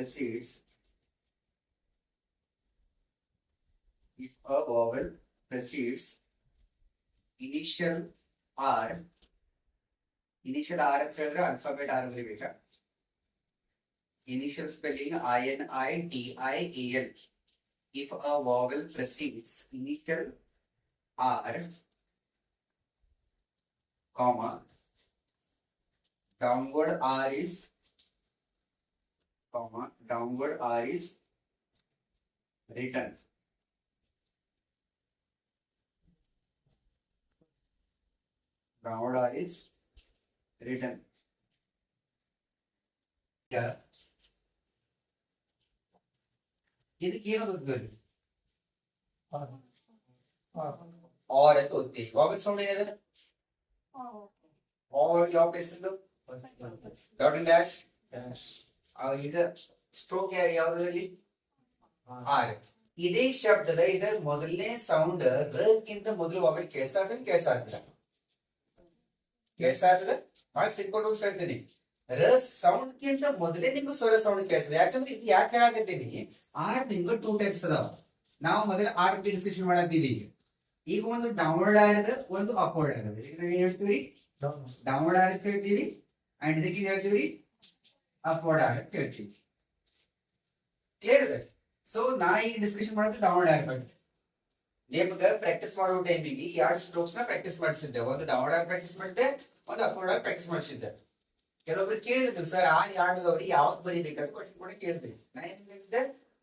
precedes initial R, initial R ಅಂತ ಹೇಳಿದ್ರೆ alphabet R ಬರೀಬೇಕಾ? Initial spelling INITIAL. If a vowel precedes initial R, comma, downward R is, comma, downward R is written. Downward R is written. Yeah. ಇದಕ್ಕೆ ಏನು ಗೊತ್ತಿಲ್ಲ R ಅಂತ ಓದ್ತೀವಿ. Vowel sound ಏನಿದೆ? R ಯಾವ place ಇದು? Dot and dash. ಈಗ stroke ಯಾವ್ದ್ರಲ್ಲಿ? ಆರ್. ಇದೇ ಶಬ್ದದ ಇದರ ಮೊದಲನೇ ಸೌಂಡ್ ಗಿಂತ ಮೊದಲು ವಾವೆಲ್ ಕೇಳ್ಸಾಗ್ತದೆ ಬಹಳ ಸಿಂಪಲ್ ರೂಲ್ಸ್ ಹೇಳ್ತೀನಿ. ರ ಸೌಂಡ್ ಗಿಂತ ಮೊದಲೇ ನಿಮ್ಗೆ ಸ್ವರ ಸೌಂಡ್ ಕೇಳಿಸ್ತದೆ. ಯಾಕಂದ್ರೆ ಇದು ಯಾಕೆ ಹೇಳಾಕತ್ತೀನಿ, ಆರ್ ನಿಮ್ಗೆ 2 ಟೈಪ್ಸ್ ಅದಾವ. ನಾವು ಮೊದಲ ಆರ್ ಡಿಸ್ಕಷನ್ ಮಾಡತ್ತೀವಿ. ಈಗ ಒಂದು ಡೌನ್ವರ್ಡ್ ಆರ್ ಇದೆ, ಒಂದು ಅಪ್ವರ್ಡ್ ಆರ್ ಇದೆ. ಏನ್ ಹೇಳ್ತೀವಿ? ಡೌನ್ವರ್ಡ್ ಆರ್ ಅಂತ ಹೇಳ್ತೀವಿ, ಅಂಡ್ ಇದಕ್ಕೆ ಹೇಳ್ತೀವಿ ಅಪ್ವರ್ಡ್ ಆರ್ ಅಂತ ಹೇಳ್ತೀವಿ. ಕ್ಲಿಯರ್ ಇದೆ? ಸೊ ನಾ ಈಗ ಡಿಸ್ಕಷನ್ ಮಾಡೋದು ಡೌನ್ವರ್ಡ್ ಆರ್ ಬಗ್ಗೆ. ನಿಮ್ಗೆ ಪ್ರಾಕ್ಟೀಸ್ ಮಾಡೋ ಟೈಮಿಗೆ 2 ಸ್ಟ್ರೋಕ್ಸ್ ನ ಪ್ರಾಕ್ಟೀಸ್ ಮಾಡಿಸಿದ್ದೆ. ಒಂದು ಡೌನ್ವರ್ಡ್ ಆರ್ ಪ್ರಾಕ್ಟೀಸ್ ಮಾಡಿದ್ದೆ, ಒಂದು ಅಪ್ವರ್ಡ್ ಆರ್ ಪ್ರಾಕ್ಟೀಸ್ ಮಾಡಿಸಿದ್ದೆ. ಕೆಲವೊಬ್ರು ಕೇಳಿದ್ರು ಸರ್ ಆರ್ ಯಾರ್ದವ್ರಿ ಯಾವ್ದು ಬರೀಬೇಕಂತ ಕ್ವಶನ್ ಕೂಡ ಕೇಳಿದ್ರಿ. ನಾ ಏನ್ ಹೇಳಿದ್ದೆ,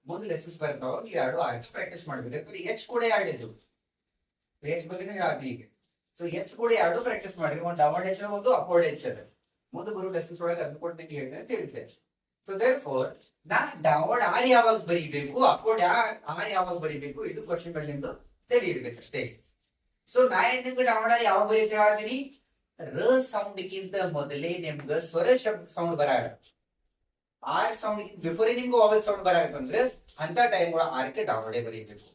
ಮುಂದೆ ಲೆಸನ್ಸ್ ಬರ್ತಾವ, 2 ಆರ್ ಪ್ರಾಕ್ಟೀಸ್ ಮಾಡ್ಬೇಕು. ಎಚ್ ಕೂಡ 2 ಇದ್ದು ಎಚ್ ಬಗ್ಗೆ ಹೇಳ್ತೀನಿ ಈಗ. ಸೊ ಎಚ್ ಕೂಡ 2 ಪ್ರಾಕ್ಟೀಸ್ ಮಾಡ್ರಿ. ಒಂದು ಡೌನ್ವರ್ಡ್ ಎಚ್ ಒಂದು ಅಪ್ವರ್ಡ್ ಎಚ್ ಅದ. ಮುಂದೆ ಬರೋ ಲೆಸನ್ಸ್ ಒಳಗೆ ಅದನ್ನ ಕೊಡ್ತೀನಿ ಹೇಳಿದೆ ಅಂತ ಹೇಳಿದ್ದೆ. ಸೊ ದೇರ್ ಫೋರ್ ನಾ ಡೌನ್ವರ್ಡ್ ಆರ್ ಯಾವಾಗ ಬರೀಬೇಕು, ಅಪ್ವರ್ಡ್ ಆರ್ ಯಾವಾಗ ಬರೀಬೇಕು, ಇದು ಕ್ವಶನ್ ಗಳು ನಿಮ್ದು ತಲೆ ಇರ್ಬೇಕು ಅಷ್ಟೇ. ಸೊ ನಾ ಏನ್ ನಿಮ್ಗೆ ಡೌನ್ವರ್ಡ್ ಆರ್ ಯಾವಾಗ ಬರೀ ಹೇಳ್ತೀನಿ, ರ ಸೌಂಡ್ ಗಿಂತ ಮೊದಲೇ ನಿಮ್ಗೆ ಸ್ವರ ಶಬ್ದ ಸೌಂಡ್ ಬರಾಗ, ಆರ್ ಸೌಂಡ್ ಬಿಫೋರ್ ನಿಮ್ಗೆ ವಾವೆಲ್ ಸೌಂಡ್ ಬರಾಕಂದ್ರೆ ಅಂತ ಟೈಮ್ ಒಳಗೆ ಆರ್ಕೆ ಡೌನ್ವರ್ಡ್ ಬರೀಬೇಕು.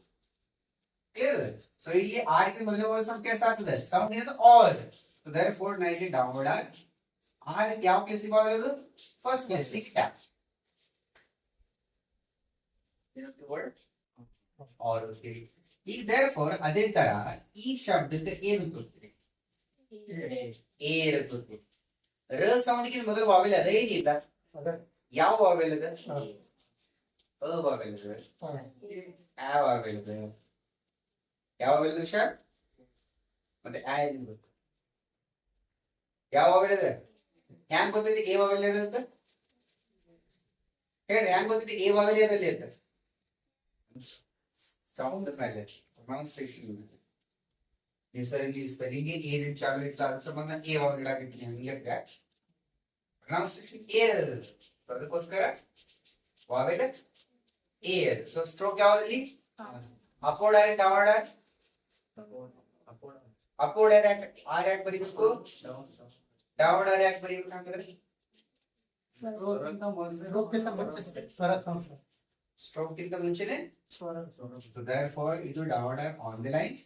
ಕ್ಲಿಯರ್? ಸೊ ಇಲ್ಲಿ ಆರ್ಕೆ ಮೊದಲೇ ವಾವೆಲ್ ಸೌಂಡ್ ಕೇಸ್ ಆಗ್ತದೆ. ಸೌಂಡ್ ಏನದು ಆರ್. ಸೊ ದೇರ್ಫೋರ್ ನಾ ಇಲ್ಲಿ ಡೌನ್ವರ್ಡ್ ಆರ್ ಯಾವ ಕೇಸಿಗೆ ವಾವೆಲ್ ಅದು? ಫಸ್ಟ್ ಕೇಸಿಗೆ ಟ್ಯಾಪ್. ಈಗ ದೇರ್ಫೋರ್ ಅದೇ ತರ ಈ ಶಬ್ದದ ಏನು ಗೊತ್ತಿರಿ? ಎ ಇರುತ್ತೆ. ರ ಸೌಂಡ್ ಗೆ ಮೊದಲು ವಾವೆಲ್ ಅದ ಏನಿಲ್ಲ. ಯಾವ ವಾವೆಲ್ ಅದ? ಅ ವಾವೆಲ್ ಅದ, ಆ ವಾವೆಲ್ ಅದ. ಯಾವ ವಾವೆಲ್ ಅದ ಸರ್? ಮತ್ತೆ ಆ ಇರುತ್ತೆ. ಯಾವ ವಾವೆಲ್ ಅದ? ಹ್ಯಾಂಗ್ ಗೊತ್ತೈತಿ ಎ ವಾವೆಲ್ ಇರುತ್ತೆ? ಹೇಳ್ರಿ, ಹ್ಯಾಂಗ್ ಗೊತ್ತೈತಿ ಎ ವಾವೆಲ್ ಇರಲಿ ಅಂತ? ಸೌಂಡ್ ಮೇಲೆ ಪ್ರೊನೌನ್ಸಿಯೇಷನ್ ಹೆಸರಲ್ಲಿ ಸ್ಪೆಲ್ಲಿಂಗ್ ಏನ್ ಚಾಲು ಇತ್ತು ಅದ್ರ ಸಂಬಂಧ ಎ ವಾವೆಲ್ ಆಗಿರ್ತೀನಿ. ಹಂಗೆ ಪ್ರೊನೌನ್ಸಿಯೇಷನ್ ಎ ಇರೋದು, ಅದಕ್ಕೋಸ್ಕರ ವಾವೆಲ್ ಎ ಅದು. ಸೊ ಸ್ಟ್ರೋಕ್ ಯಾವ್ದಲ್ಲಿ? Upward R downward R? Upward R ಯಾಕೆ ಬರೀಬೇಕು? ಡೌನ್ವರ್ಡ್ ಆರ್ ಯಾಕೆ ಬರೀಬೇಕು? ಹಂಗಂದ್ರೆ ಸ್ಟ್ರೋಕ್ ಗಿಂತ ಮುಂಚೆನೆ. ಸೊ ದೇರ್ಫೋರ್ ಇದು downward R on the line.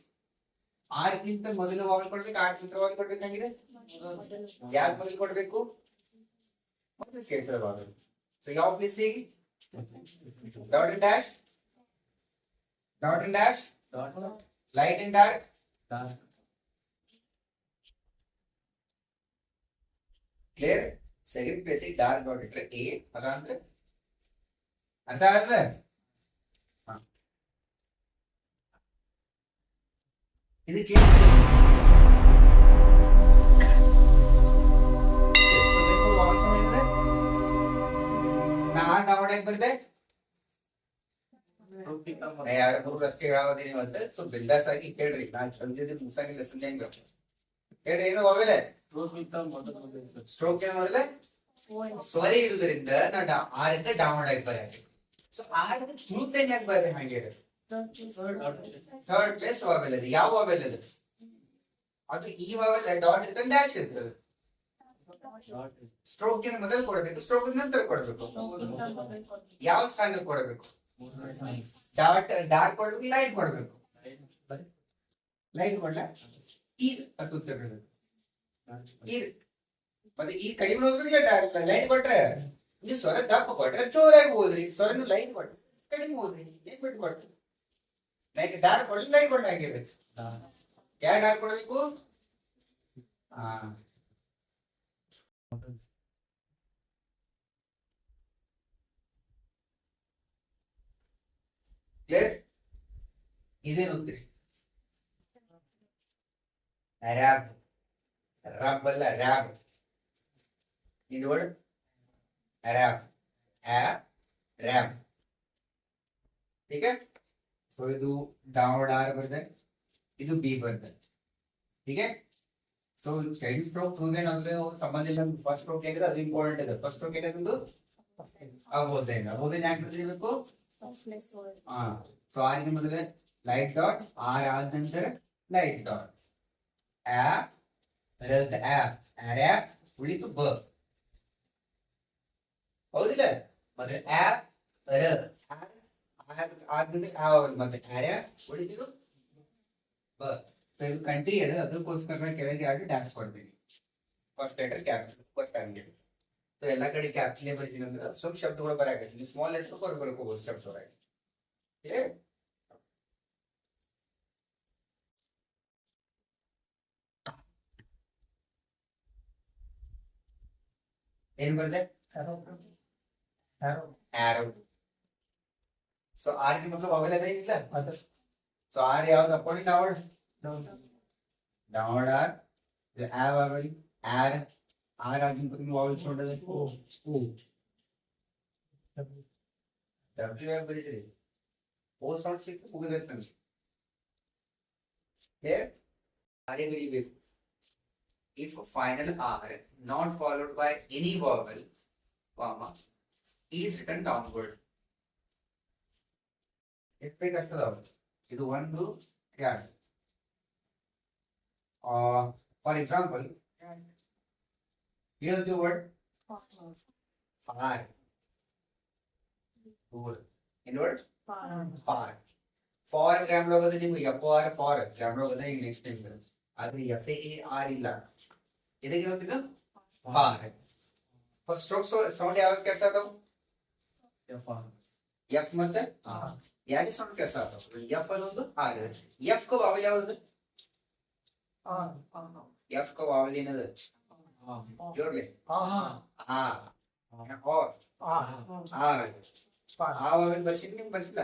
R ಗಿಂತ ಮೊದಲು ವಾವೆಲ್ ಕೊಡ್ಬೇಕು, ಆರ್ ಗಿಂತ ವಾವೆಲ್ ಕೊಡ್ಬೇಕಾಗಿದೆ. ಯಾಕೆ ಮೊದಲು ಕೊಡ್ಬೇಕು? ಸೊ ಯಾವ ಪ್ಲೇಸಿಗೆ? Dot and dash, dot and dash, light and dark. Clear? Second ಪ್ಲೇಸಿಗೆ ಡಾರ್ಕ್ ಡಾಟ್ ಇಟ್ರೆ ಎ ಅದ ಅಂದ್ರೆ ಅರ್ಥ ಆಗದ? ಇದಕ್ಕೆ ನಾ ಡೌನ್ವರ್ಡ್ ಬರ್ದೆ 2 ಅಷ್ಟೇ ಹೇಳೋದಿನಿ. ಇವತ್ತು ಸ್ವಲ್ಪ ಬಿಂದಾಸ್ ಆಗಿ ಕೇಳ್ರಿ. ನಾನು ಸಂಜೆ ಮುಸಾಗಿ ಲೆಸನ್ ಹೆಂಗ ಹೇಳ್ರಿ. ಏನು ವಾವೆಲ್ ಸ್ಟ್ರೋಕ್ ಮೊದಲೇ ಸ್ವರ ಇರುವುದರಿಂದ ನಾ ಆರಿಂದ ಡೌನ್ವರ್ಡ್ ಆಗಿ ಬರೆಯಕ್ಕೆ. ಸೊ ಆರಿಂದ ಚೂತ್ ಯಾಕೆ ಬರೀ ಹಾಗೆ? ಥರ್ಡ್ ಪ್ಲೇಸ್ ವಾವೆಲ್ ಅದು. ಯಾವ ವಾವೆಲ್ ಅದು? ಅದು ಈ ವಾವೆಲ್ ಡಾಟ್ ಇರ್ತದೆ, ಡ್ಯಾಶ್ ಇರ್ತದೆ. ಸ್ಟ್ರೋಕ್ ಮೊದಲು ಕೊಡಬೇಕು, ಸ್ಟ್ರೋಕ್ ನಂತರ ಕೊಡಬೇಕು. ಯಾವ ಸ್ಥಾನ ಕೊಡಬೇಕು? ಡಾಟ್ ಡಾರ್ಕ್ ಕೊಡ್ಬೇಕು, ಲೈಟ್ ಕೊಡ್ಬೇಕು. ಲೈಟ್ ಕೊಡ್ಲ ಈ ಅದು ಮತ್ತೆ ಈ ಕಡಿಮೆ ಹೋಗ್ಬಿಟ್ಟು ಲೈಟ್ ಕೊಟ್ರೆ ನೀವು ಸ್ವರ ದಪ್ಪ ಕೊಟ್ರೆ ಜೋರಾಗಿ ಓದ್ರಿ, ಸ್ವರನು ಲೈಟ್ ಕೊಟ್ರಿ ಕಡಿಮೆ ಓದ್ರಿ, ಏನ್ ಬಿಟ್ಟು ಕೊಟ್ರಿ. ಲೈಕ್ ಡಾರ್ಕ್ ಕೊಡ್ಲಿ ಲೈಟ್ ಕೊಡ್ಲಿ ಆಗಿರ್ಬೇಕು. ಯಾರು ಡಾರ್ಕ್ ಕೊಡ್ಬೇಕು? ಹಾ ಕ್ಲಿಯರ್. ಇದೇನುತ್ರಿ ರ್ಯಾಬ್, ರಬ್ ಅಲ್ಲ ರ್ಯಾಬ್. ಇದು ವರ್ಡ್ ರ್ಯಾಬ್, ರ್ಯಾಬ್. ठीक है. ಸೊ ಇದು ಡೌನ್ ಆರ್ ಬರ್ತದೆ, ಇದು ಬಿ ಬರ್ತದೆ. ठीक है. ಸೊ ಚೈನ್ ಸ್ಟ್ರೋಕ್ ಪ್ರೂವ್ ಅಂದ್ರೆ ಸಂಬಂಧ ಇಲ್ಲ. ಫಸ್ಟ್ ಸ್ಟ್ರೋಕ್ ಏನಿದೆ ಅದು ಇಂಪಾರ್ಟೆಂಟ್ ಇದೆ. ಫಸ್ಟ್ ಸ್ಟ್ರೋಕ್ ಏನಿದೆ ಅಬೋದೇನು ಯಾಕೆ ಬರ್ತಿರ್ಬೇಕು? ಹಾ. ಸೊ ಆರ್ ಮೊದಲೇ ಲೈಟ್ ಡಾಟ್, ಆರ್ ಆದ ನಂತರ ಲೈಟ್ ಡಾಟ್, ಆಪ್ ಉಳಿತು ಬ. ಹೌದಿಲ್ಲ? ಮತ್ತೆ ಮತ್ತೆ ಉಳಿತು ಬ. ಸೊ ಇದು ಕಂಟ್ರಿ ಅದ, ಅದಕ್ಕೋಸ್ಕರ ಕೆಳಗೆ ಆಡಿ ಡ್ಯಾನ್ಸ್ ಕೊಡ್ತೀನಿ. ಫಸ್ಟ್ ಲೆಟರ್ ಕ್ಯಾಪಿಟಲ್ ಗೊತ್ತಾಗಲಿ. ಸೊ ಎಲ್ಲಾ ಕಡೆ ಕ್ಯಾಪಿಟಲ್ ಬರ್ತೀನಿ ಅಂದ್ರೆ ಸ್ವಲ್ಪ ಶಬ್ದಗಳು ಬರಾಕತ್ತೀನಿ. Small letter ಬರ್ಕೋಬಹುದು ಶಬ್ದವಾಗಿ. ಏನ್ ಬರ್ತದೆ? ಆರೋ. ಸೊ ಆರ್ ಗೆ मतलब ಅವೆಲ್ಲ ಏನಿಲ್ಲ. ಸೊ ಆರ್ ಯಾವ್ದು ಅಪೋಸಿಟ್ ಡೌನ್ ಡೌನ್ ಆರ್ ಆವ್ ಅವರಿ ಆರ್ ಆರ್ ಆಗಿನ ವಾವೆಲ್ಸ್ ನೋಡದೆ ಓ ಡಬ್ಲ್ಯೂ ಆಗಿ ಬರೀತೀರಿ. ಓ ಸೌಂಡ್ ಸಿಕ್ಕು ಮುಗಿದೈತೆ ನಮಗೆ. ಆರ್ ಎ ಬರೀಬೇಕು. If final R not followed by any vowel, comma, is written downward. ಎಷ್ಟು ಬೇಕಷ್ಟದ ಇದು ಒಂದು ಎರಡು. For example here the word far, in word far. For gram ಹೋಗೋದು ನಿಮ್ಗೆ ಎಫ್ ಆರ್ ಫಾರ್ ಗ್ರಾಮ್ ಹೋಗೋದು ಈಗ ನೆಕ್ಸ್ಟ್ ಟೈಮ್ ಬರುತ್ತೆ. ಆದ್ರೆ ಎಫ್ ಎ ಆರ್ ಇಲ್ಲ. ಇದಕ್ಕೆ ಗೊತ್ತಿದ್ದು ಫಾರ್. ಫಸ್ಟ್ ಸ್ಟ್ರೋಕ್ ಸೌಂಡ್ ಯಾವಾಗ ಕೆಲಸ ಆದವು? ಎಫ್ ಮತ್ತೆ ಎರಡು ಸೌಂಡ್ ಕೆಲಸ ಆದವು. ಎಫ್ ಅದೊಂದು ಆರ್. ಎಫ್ ಕ ವಾವಲ್ ಯಾವ್ದು? ಎಫ್ ಕ ವಾವಲ್ ಏನದು? ಜೋರ್ಲಿ ಆ ವಾವಲ್ ಬರ್ಸಿದ್ ನಿಮ್ಗೆ ಬರ್ಸಿಲ್ಲ.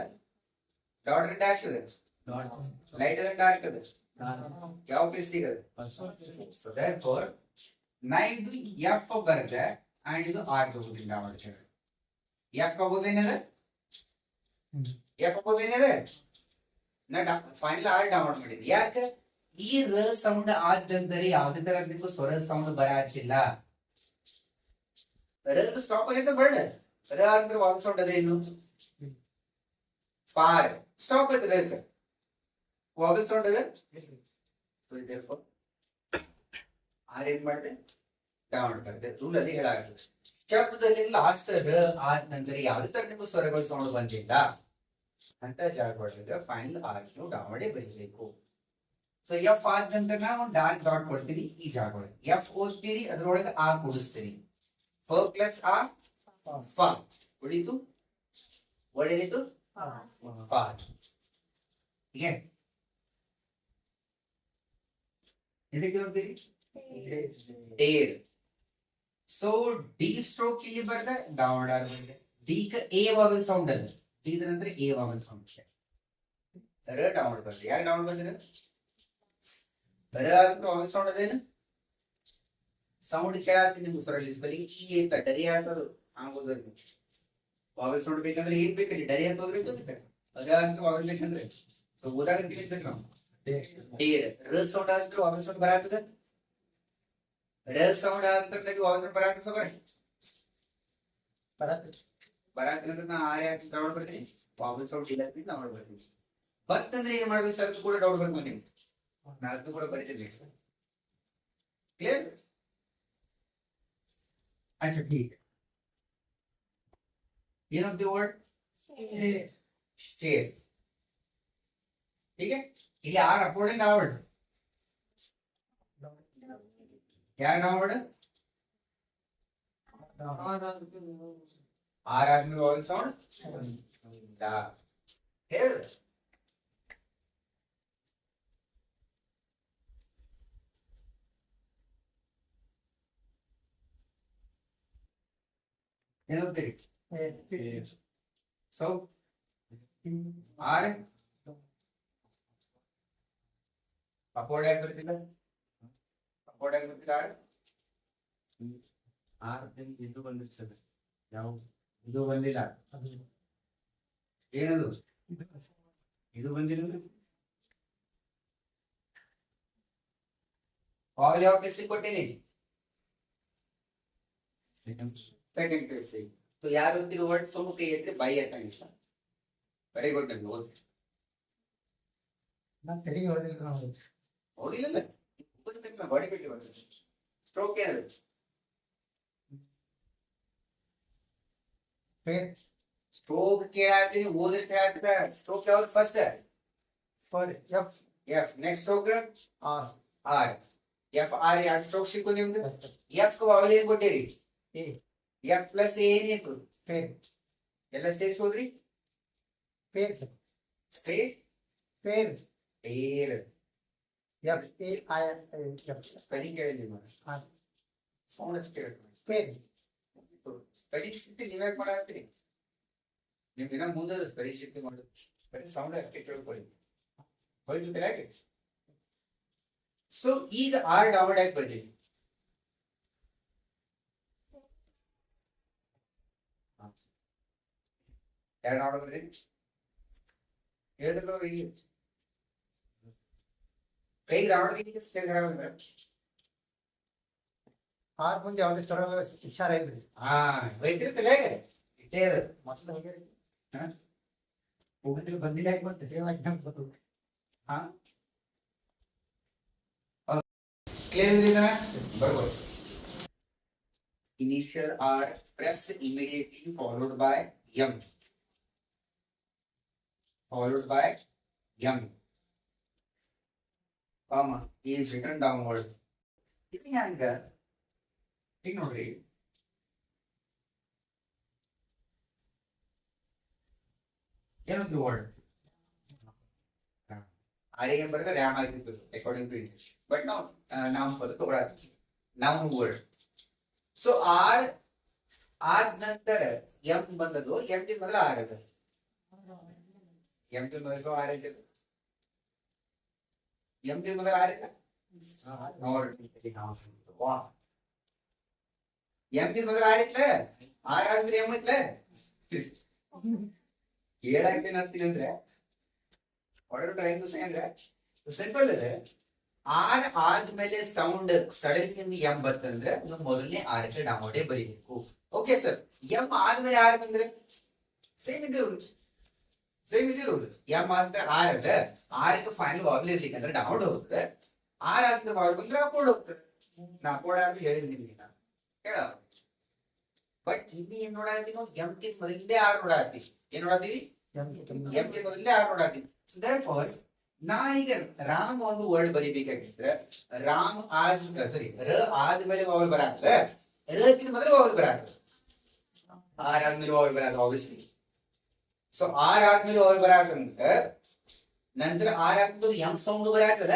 ಡಾಟ್ ಡ್ಯಾಶ್ ಇದೆ, ಲೈಟ್ ಅದ ಡಾರ್ಕ್ ಅದ, ಯಾವ ಪ್ಲೇಸ್ ಸಿಗದೆ? ಸೊ ದೇರ್ಫೋರ್ ನಾ ಇದು ಎಫ್ ಬರುತ್ತೆ ಅಂಡ್ ಇದು ಆರ್ ತಗೋದಿಲ್ಲ ಮಾಡ್ತೇವೆ. ಎಫ್ ಹೋಗೋದೇನಿದೆ? ಎಫ್ ಹೋಗೋದೇನಿದೆ? ನಾ ಫೈನಲ್ ಆರ್ ಡೌನ್ಲೋಡ್ ಮಾಡಿದ್ವಿ. ಯಾಕೆ? ಈ ರ ಸೌಂಡ್ ಆದಂದರೆ ಯಾವ್ದೇ ತರ ನಿಮ್ಗೆ ಸ್ವರ ಸೌಂಡ್ ಬರತ್ತಿಲ್ಲ. ರ ಸ್ಟಾಪ್ ಆಗೈತೆ ಬರ್ಡ್. ರ ಅಂದ್ರೆ ವಾಲ್ ಸೌಂಡ್ ಅದೇನು? ಫಾರ್ ಸ್ಟಾಪ್ ಐತೆ ರ ವಾವೆಲ್ ಸೌಂಡ್ ಅದ. ಸೊ ದೇರ್ಫೋರ್ ಆರ್ ಏನ್ ಮಾಡಿದೆ? ಡೌನ್ ಬರ್ತದೆ. ರೂಲ್ ಅದೇ ಹೇಳಾಗ್ತದೆ. ಶಬ್ದದಲ್ಲಿ ಲಾಸ್ಟ್ ಆದ ನಂತರ ಯಾವುದೇ ತರ ನಿಮ್ಗೆ ಸ್ವರಗಳು ಸೌಂಡ್ ಬಂದಿಲ್ಲ ಅಂತ ಜಾಗ ಫೈನಲ್ ಆರ್ ನೀವು ಡೌನ್ ಬರೀಬೇಕು. ಸೊ ಎಫ್ ಆದ ನಂತರ ನಾವು ಡಾರ್ಕ್ ಡಾಟ್ ಕೊಡ್ತೀರಿ ಈ ಜಾಗ ಒಳಗೆ. ಎಫ್ ಓದ್ತೀರಿ ಅದ್ರೊಳಗೆ ಆರ್ ಕೂಡಿಸ್ತೀರಿ. ಫ ಪ್ಲಸ್ ಆರ್ ಫ ಉಳಿತು ಒಡೆಯಿತು ಫಾರ್. ಹೀಗೆ ಇದಕ್ಕೆ ಹೋಗ್ತೀರಿ ಡೇರ್. ಸೊ ಡಿ ಸ್ಟ್ರೋಕ್ ಇಲ್ಲಿ ಬರ್ತದೆ, ಡೌನ್ ಆರ್ ಬರ್ತದೆ. ಡಿ ಕ ಎ ವಾವೆಲ್ ಸೌಂಡ್ ಅದ, ಡಿ ನಂತರ ಎ ವಾವೆಲ್ ಸೌಂಡ್. ರ ಡೌನ್ ಬರ್ತದೆ. ಯಾಕೆ ಡೌನ್ ಬರ್ತೀರ? ರ ವಾವೆಲ್ ಸೌಂಡ್ ಅದೇನು ಸೌಂಡ್ ಕೇಳತ್ತೀನಿ ನಿಮ್ಗೆ ಸ್ವರ ಬರೀ ಈ ಅಂತ ಡರಿ ಹಾಕೋದು ಆಗೋದು. ವಾವೆಲ್ ಸೌಂಡ್ ಬೇಕಂದ್ರೆ ಏನ್ ಬೇಕಲ್ಲಿ ಡರಿ ಅಂತ ಹೋಗ್ಬೇಕು. ಅದ ಅಂತ ವಾವೆಲ್ ಬೇಕಂದ್ರೆ ಸೊ ಓದಾಗ ತಿಳಿಸ್ಬೇಕು ನಾವು. ಡೇರ್ ರ ಸೌಂಡ್ ಆದ್ರೆ ವಾವೆಲ್ ಸೌಂಡ್ ಬರತ್ತದ. ರ ಸೌಂಡ್ ಆದ್ರೆ ವಾವೆಲ್ ಸೌಂಡ್ ಬರತ್ತದ ಬರತ್ತಂದ್ರೆ ನಾ ಆರ್ ಯಾಕೆ ಡೌನ್ ಬರ್ತೀನಿ? ವಾವೆಲ್ ಸೌಂಡ್ ಇಲ್ಲ ನಾವು ಬರ್ತೀವಿ. ಬತ್ತಂದ್ರೆ ಏನ್ ಮಾಡ್ಬೇಕು ಸರ್? ಕೂಡ ಡೌನ್ ಬರ್ಬೋದು ನೀವು. ನಾಲ್ಕು ಕೂಡ ಬರೀತೀನಿ. ಕ್ಲಿಯರ್? अच्छा ठीक है. ये ऑफ द वर्ड शेर. ठीक है. ये आर अपवर्ड डाउनवर्ड क्या डाउनवर्ड? ಆರ್ ಆದ್ಮೇಲೆ ವಾವೆಲ್ ಸೌಂಡ್ ಇಲ್ಲ. ಹೇಳು ಏನಂತೀರಿ? ಸೊ ಆರ್ ಅಪೋರ್ಡ್ ಯಾಕೆ ಬರ್ತಿಲ್ಲ? ಅಪೋರ್ಡ್ ಯಾಕೆ ಬರ್ತಿಲ್ಲ? ಆರ್ ಇದು ಬಂದಿರ್ತದೆ. ಯಾವ ಇದು ಬಂದಿಲ್ಲ. ಏನದು ಇದು ಬಂದಿಲ್ಲ? ವಾವೆಲ್ ಯಾವ ಪ್ಲೇಸಿಗೆ ಕೊಟ್ಟಿನಿ? ಸೆಕೆಂಡ್ ಪ್ಲೇಸಿಗೆ. ಸೊ ಯಾರು ಓದ್ತಿರೋ ವರ್ಡ್ ಸೋಮು ಕೈ ಎತ್ತಿದ್ರೆ ಬೈ ಅಂತ ಇಷ್ಟ. Very good. ನಮ್ಗೆ ಓದಿ ಹೋಗಿಲ್ಲ ಬಾಡಿ ಬಿಟ್ಟು ಸ್ಟ್ರೋಕ್ ಏನದು? ಸ್ಟ್ರೋಕ್ ಕೇಳಾತೀನಿ, ಓದ್ರೆ ಕೇಳಾತ. ಸ್ಟ್ರೋಕ್ ಯಾವ್ದು first? F. Next stroke R. F R ಎರಡು ಸ್ಟ್ರೋಕ್ ಸಿಕ್ಕು ನಿಮ್ದು. ಎಫ್ ವಾವೆಲ್ ಏನ್ ಕೊಟ್ಟಿರಿ? ಎಫ್ ಪ್ಲಸ್ ಏನಿತ್ತು? ಎಲ್ಲ ಸೇರಿಸಿ ಹೋದ್ರಿ? ಸ್ಟಡಿ ಶಕ್ತಿ ನೀವ್ಯಾಕೆ ಮಾಡಾಕ್ತೀರಿ? ನಿಮ್ಗೆ ಮುಂದೆ ಸ್ಟಡಿ ಶಕ್ತಿ ಮಾಡೋದು ಬರೀ ಸೌಂಡ್ ಅಷ್ಟೇ ಕೇಳ್ಕೊಳ್ಳಿ. ಹೋಯ್ತು ಯಾಕೆ? ಸೊ ಈಗ ಆರ್ ಡೌನ್ ಆಗಿ ಬರ್ತೀವಿ. ಎರಡು ಆರ್ಡರ್ ಬರ್ತೀನಿ ಹೇಳಿದ್ರು ಈಗ ಕೈ ರಾವಣ ಆರ್ ಮುಂದೆ ಯಾವ್ದು ಶಿಕ್ಷಾರ ಇದ್ರಿ ವೈದ್ಯರಿರ್ತಲ್ಲ ಹೇಗೆ ಇಷ್ಟೇ ಮತ್ತೊಂದು ಹೇಗೆ ಬಂದಿಲ್ಲ ಯಾಕೆ ಬಂತು? ಹಾ ಕ್ಲಿಯರ್ ಇದನ್ನ ಬರ್ಬೋದು. Initial R press immediately followed by M. Followed by M. Comma is written downward. ಇದು ಹ್ಯಾಂಗ ಈಗ ನೋಡ್ರಿ, ಏನಂದ್ರು ವರ್ಡ್ ಆರಿಗೆ ಬರೆದ್ರೆ ರ್ಯಾಮ್ ಆಗಿತ್ತು ಅಕಾರ್ಡಿಂಗ್ ಟು ಇಂಗ್ಲಿಷ್. ಬಟ್ ನಾವು ಬರೆದು ತಗೊಳತ್ತೀವಿ ನಾವು ವರ್ಡ್. ಸೊ ಆರ್ ಆದ ನಂತರ ಎಂ ಬಂದದು. ಎಂ ಗೆ ಮೊದಲು ಆರ್ ಅದ. ಎಂ ಗೆ ಮೊದಲು ಆರ್ ಇದೆ. ಎಂ ಗೆ ಮೊದಲು ಆರ್ ಇಲ್ಲ ನೋಡ್ರಿ. ಎಂ ಗೆ ಮೊದಲು ಆರ್ ಇತ್ತ. ಆರ್ ಅಂದ್ರೆ ಎಂ ಇತ್ತ. ಹೇಳಾಕ್ತೇನೆ ಅಂತೀನಿ ಅಂದ್ರೆ ಹೊಡೆದು ಟ್ರೈನ್ ಅಂದ್ರೆ ಸಿಂಪಲ್ ಇದೆ. ಆರ್ ಆದ್ಮೇಲೆ ಸೌಂಡ್ ಸಡನ್ ಎಂ ಬರ್ತಂದ್ರೆ ನೀವು ಮೊದಲನೇ ಆರ್ ಡಾಮೋಡೆ ಬರೀಬೇಕು. Okay sir. ಎಂ ಆದ್ಮೇಲೆ ಆರ್ ಬಂದ್ರೆ ಸೇಮ್ ಇದೆ ರೂಲ್. ಎಂ ಆದ್ರೆ ಆರ್ ಅದ. ಆರ್ಗೆ ಫೈನಲ್ ವಾವೆಲ್ ಇರ್ಲಿಕ್ಕೆ ಅಂದ್ರೆ ಡಾಮೋಡ್ ಹೋಗ್ತದೆ. ಆರ್ ಆದ್ರೆ ವಾವೆಲ್ ಬಂದ್ರೆ ಅಪೋರ್ಡ್ ಹೋಗ್ತದೆ. ನಾ ಅಪೋರ್ಡ್ ಆದ್ರೆ ಹೇಳಿದ್ ನಿಮ್ಗೆ ನಾ ಹೇಳ. ಬಟ್ ಇಲ್ಲಿ ಏನ್ ನೋಡಾತೀವಿ ನಾವು? ಎಂ ಗೆ ಮೊದಲೇ ಆರ್ ನೋಡಾತೀವಿ. ಏನ್ ನೋಡಾತೀವಿ? ಎಂ ಗೆ ಮೊದಲೇ ಆರ್ ನೋಡಾತೀವಿ. ಸೊ ದೇರ್ಫೋರ್ ನಾ ಈಗ ರಾಮ್ ಒಂದು ವರ್ಡ್ ಬರಿಬೇಕಾಗಿದ್ರೆ ರಾಮ್ ಸರಿ ರ ಆದ್ಮೇಲೆ ವಾವೆಲ್ ಬರಾತ್ರೆ, ರಕ್ಕಿಂತ ಮೊದಲು ವಾವೆಲ್ ಬರಾತ್ರೆ, ಆರ್ ಆದ್ಮೇಲೆ ವಾವೆಲ್ ಬರಾತ್ರೆ ಆಬ್ವಿಯಸ್ಲಿ. ಸೊ ಆರ್ ಆದ್ಮೇಲೆ ವಾವೆಲ್ ಬರಾತ್ರಂದ್ರೆ ನಂತರ ಆರ್ ಆದ್ಮೇಲೆ ಎಂ ಸೌಂಡ್ ಬರಾತದ.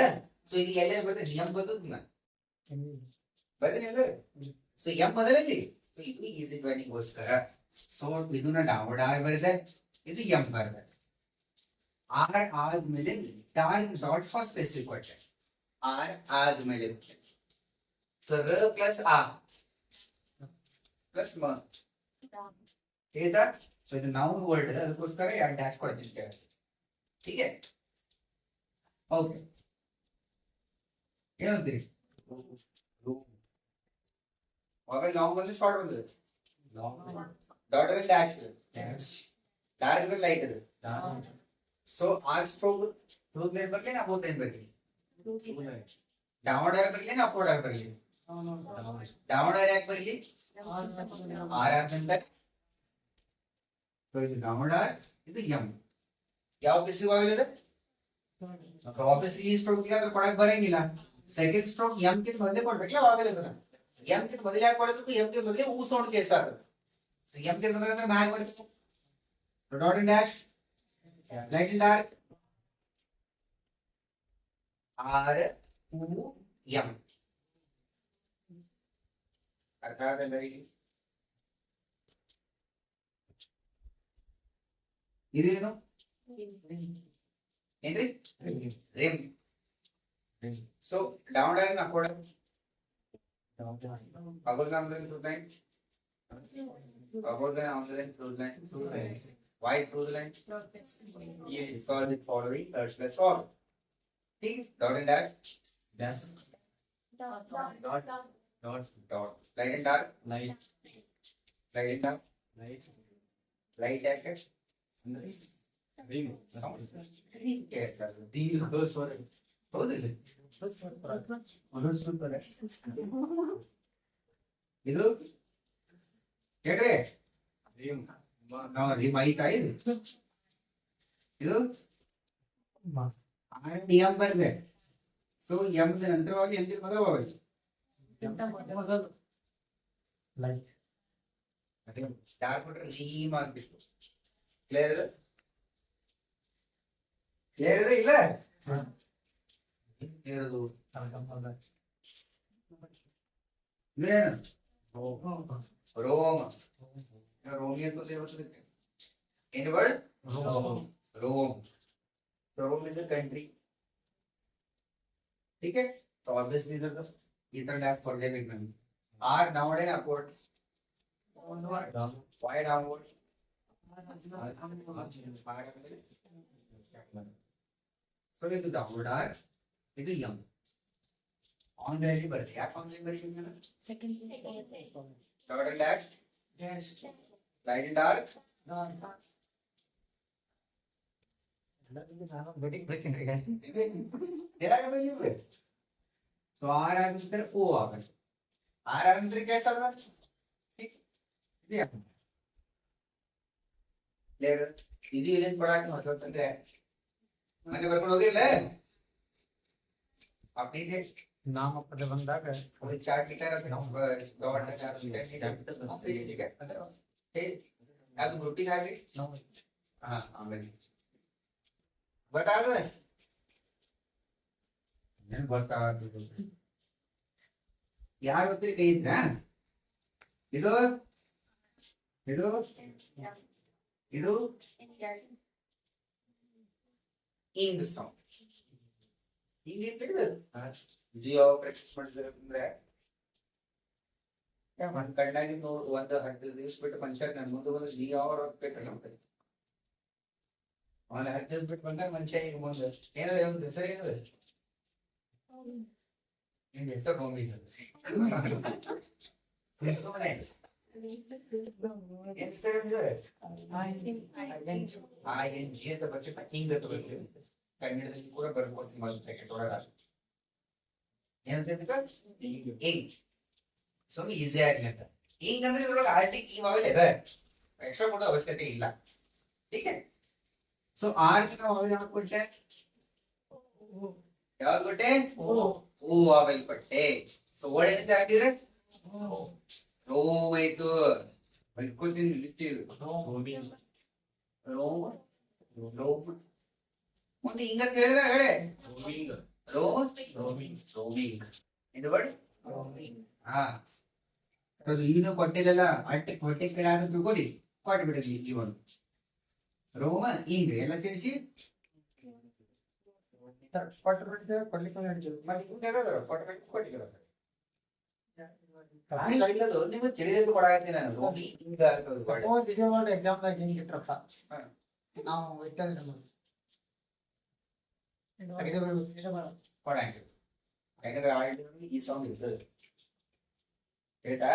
ಸೊ ಇಲ್ಲಿ ಎಲ್ಲ ಬರ್ತದೆ ಎಂ ಬರ್ತದ ಬರ್ತೀನಿ ಅಂದ್ರೆ. ಸೊ ಎಂ ಮೊದಲಲ್ಲಿ ಇದು ಈಸಿ ಟ್ವೆಂಟಿಗೋಸ್ಕರ. ಸೊ ಇದನ್ನ ಡೌನ್ ಆಗಿ ಬರಿದೆ, ಇದು ಎಂ ಬರ್ತದೆ. ಆರ್ ಆದ್ಮೇಲೆ ಡಾಟ್ ಫಸ್ಟ್ ಪ್ಲೇಸ್ ಕೊಟ್ಟೆ. ಆರ್ ಆದ್ಮೇಲೆ ರ ಪ್ಲಸ್ ಆ ಪ್ಲಸ್ ಮ ಹೇಳ್ತಾ. ಸೊ ಇದು ನಾವು ವರ್ಡ್ ಅದಕ್ಕೋಸ್ಕರ ಎರಡು ಡ್ಯಾಶ್ ಕೊಡ್ತೀನಿ. ಹೀಗೆ ಓಕೆ. ಏನಂತೀರಿ? ಆಮೇಲೆ ಲಾಂಗ್ ಬಂದ್ರೆ ಶಾರ್ಟ್ ಬಂದ್ರೆ ಡಾಟ್ ಡ್ಯಾಶ್ ಡಾರ್ಕ್ ಲೈಟ್ ಇದೆ. So R stroke two line ಬರಲಿ ನಾ ಬೋತ್ ಲೈನ್ ಬರಲಿ. ಡೌನ್ ಆರ್ ಬರಲಿ ನಾ ಅಪೋರ್ಡ್ ಆರ್ ಬರಲಿ. ಡೌನ್ ಆರ್ ಯಾಕೆ ಬರಲಿ? ಆರ್ ಆದ್ನಂತರ ಇದು ಡೌನ್ ಆರ್, ಇದು ಎಂ. ಯಾವ ಪ್ಲೇಸಿಗೆ ಹೋಗಲಿದೆ? ಸೊ ಆಬ್ವಿಯಸ್ಲಿ ಈ ಸ್ಟ್ರೋಕ್ ಗೆ ಅದ್ರ ಕೊಡಕ್ ಬರಂಗಿಲ್ಲ. ಸೆಕೆಂಡ್ ಸ್ಟ್ರೋಕ್ ಎಂ ಗೆ ಮೊದಲೇ ಕೊಡ್ಬೇಕಲ್ಲ ವಾವೆಲ್ ಅದನ್ನ. ಎಂ ಗೆ ಮೊದಲು ಯಾಕೆ ಕೊಡಬೇಕು, ಎಂ ಗೆ ಮೊದಲೇ ಊ ಸೌಂಡ್ ಕೇಸ್ ಆಗ್ತದೆ. ಸೊ ಎಂ ಗೆ ಮೊದಲು ಅಂದ್ರೆ ಮ್ಯಾಗ್ ಬರ್ತದೆ. So dot and dash light and dark R ಉ ಎಂ. ಅರ್ಥ ಆಗಲ್ಲ ಈಗ? ಇದೇನು ಏನ್ರಿ? ರಿಮ್. ಸೊ ಡೌನ್ ಡೈರೆಕ್ಟ್ ಹಾಕೋಣ. above the umbrella through line, above the umbrella through line. Why through the line? Because it following Hertz's law. ठीक, dot and dash, dot, light and dark, light and dark, light jacket, sound. कैसा दीर्घ स्वर ಹೌದಿಲ್ಲ? ಇದು ಕೇಳ್ರಿ rim ಐತಾ ಇದು M ಬಂದೆ. ಸೊ ಎಂ ನಂತರವಾಗಿ ಎಂ ಮೊದಲವಾಗಿ ಯಾರು ಕೊಟ್ರೆ ರೀಮ್ ಆಗ್ತಿತ್ತು. ಕ್ಲಿಯರ್ ಇದೆ? ಕ್ಲಿಯರ್ ಇದೆ ಇಲ್ಲ? ಹೇಳೋದು ರೋಮ ರೋಮಿ ಅಂತ ಬರ್ತದೆ. ಏನು word? Rome. Rome is a country. ठीक है, तो ऑब्वियसली इधर तो इधर डैश पढ़ ले big man. R downward and upward. Why downward? So ಇದು ಡೌನ್ವರ್ಡ್ ಆರ್, ಇದು ಎಂ. ಆನ್ ದಲ್ಲಿ ಬರುತ್ತೆ. ಯಾಕೆ ಆನ್ ದಲ್ಲಿ ಬರೀತೀನಿ ನಾನು? Dot and dash, light and dark, so R ಆಗಿದ್ರೆ ಓ ಆಗುತ್ತೆ. ಆರ್ ಆಗಿದ್ರೆ ಕೆಲಸ ಅಲ್ವಾ? ಇದು ಇಲ್ಲಿಂದ ಕೊಡಾಕ ಹೊಸತಂದ್ರೆ ಮನೆ ಬರ್ಕೊಂಡು ಹೋಗಿರ್ಲ अपनी दे ನಾಮಪದ ಬಂದಾಗ कोई चार्ट लिखा रहता है डॉट का चार्ट लिखा है. ठीक है ಅದು ರೊಟ್ಟಿ ಹಾಕಿ ಹಾ ಆಮೇಲೆ ಬಟ್ ಆದ್ರೆ ಏನು ಗೊತ್ತಾಗ್ತದೆ ಯಾರು ಹೊತ್ತಿಗೆ ಕೈ ಇದ್ರ ಇದು ಇದು ಇದು ಇಂಗ್ ಸೌಂಡ್. ಹಿಂಗ್ ಇರ್ತದೆ ಜಿಯೋ ಪ್ರಾಕ್ಟೀಸ್ ಮಾಡಿದ್ರೆ ಒಂದ್ ಕಣ್ಣಾಗಿ ಒಂದು 10 ದಿವಸ ಬಿಟ್ಟು ಮನುಷ್ಯ ನನ್ ಮುಂದೆ ಬಂದ್ರೆ ಜಿಯೋ ಅವ್ರ ಪ್ರಾಕ್ಟೀಸ್ ಮಾಡ್ತಾರೆ. ಒಂದ್ 10 ದಿವಸ ಬಿಟ್ಟು ಬಂದಾಗ ಮನುಷ್ಯ ಈಗ ಮುಂದೆ ಏನೋ ಒಂದು ಹೆಸರು ಏನದ ನಿನ್ ಹೆಸರು ನೋಮಿ ಸುಮ್ಮನೆ ING ಅಂತ ಬರ್ಸಿಲ್ಲ, ಹಿಂಗ್ ಅಂತ ಬರ್ಸಿಲ್ಲ. ಕನ್ನಡದಲ್ಲಿ ಕೂಡ ಬರ್ಬೋದು ಮೊದಲು ಪ್ಯಾಕೆಟ್ ಒಳಗ ಏನಂತ ಹಿಂಗ್ ಸುಮ್ಮನೆ ಈಸಿ ಆಗ್ಲಿ ಅಂತ. ಹಿಂಗ್ ಅಂದ್ರೆ ಇದ್ರೊಳಗೆ ಆರ್ಟಿಕ್ ಈ ಮೊಬೈಲ್ ಇದೆ, ಎಕ್ಸ್ಟ್ರಾ ಕೊಡೋ ಅವಶ್ಯಕತೆ ಇಲ್ಲ. ठीक है, ಸೊ ಆರ್ ಗೆ ನಾವು ಮೊಬೈಲ್ ಯಾವ್ದು ಕೊಟ್ಟೆ? ಯಾವ್ದು ಕೊಟ್ಟೆ? ಓ ಮೊಬೈಲ್ ಕೊಟ್ಟೆ. ಸೊ ಓಡ್ ಏನಂತ ಹಾಕಿದ್ರೆ ರೋಮ್ ಆಯ್ತು. ಬೈಕೋತೀನಿ ಇಳಿತೀವಿ ರೋಮ್ ರೋಮ್ ಮುಂದೆ ಹಿಂಗ ಕೇಳಿದ್ರೆ ಹೇಳೆ ರೋಮಿಂಗ್ ಇದು ವರ್ಡ್ ಹಾ. ಇನ್ನೂ ಕೊಟ್ಟಿಲ್ಲ ಅಟ್ಟೆ ಹೊಟ್ಟೆ ಕಡೆ ಆದ ತಿಳ್ಕೊಳ್ಳಿ ಕೊಟ್ಬಿಡಲಿ ಈ ಒಂದು ರೋಮ ಹಿಂಗ್ ಎಲ್ಲ ತಿಳಿಸಿ ಕೊಟ್ಬಿಟ್ಟು ಕೊಡ್ಲಿಕ್ಕೆ ನಿಮ್ಗೆ ತಿಳಿದು ಕೊಡಾಕತ್ತೀನಿ ನಾನು. ರೋಮಿ ಹಿಂಗ ಎಕ್ಸಾಮ್ದಾಗ ಹೆಂಗ್ ಇಟ್ರಪ್ಪ ನಾವು ಕೊಡಂಗಿಲ್ಲ. ಯಾಕಂದ್ರೆ ಆಲ್ರೆಡಿ ಈ ಸಾಂಗ್ ಇರ್ತದೆ ಆಯ್ತಾ?